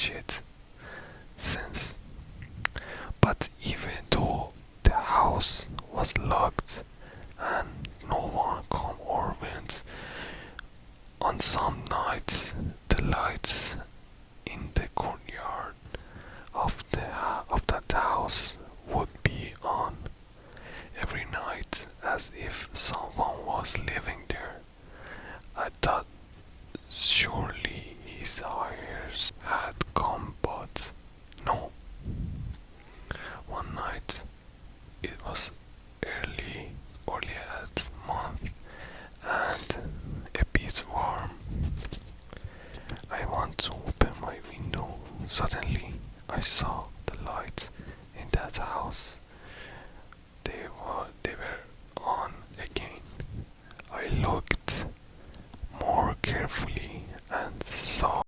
touch it since. But even though the house was locked and no one come or went, on some nights the lights in the courtyard of that house would be on every night as if someone was living there. I thought surely his hires had come, but no. One night, it was early at month, and a bit warm. I want to open my window. Suddenly, I saw the lights in that house. They were on again. I looked more carefully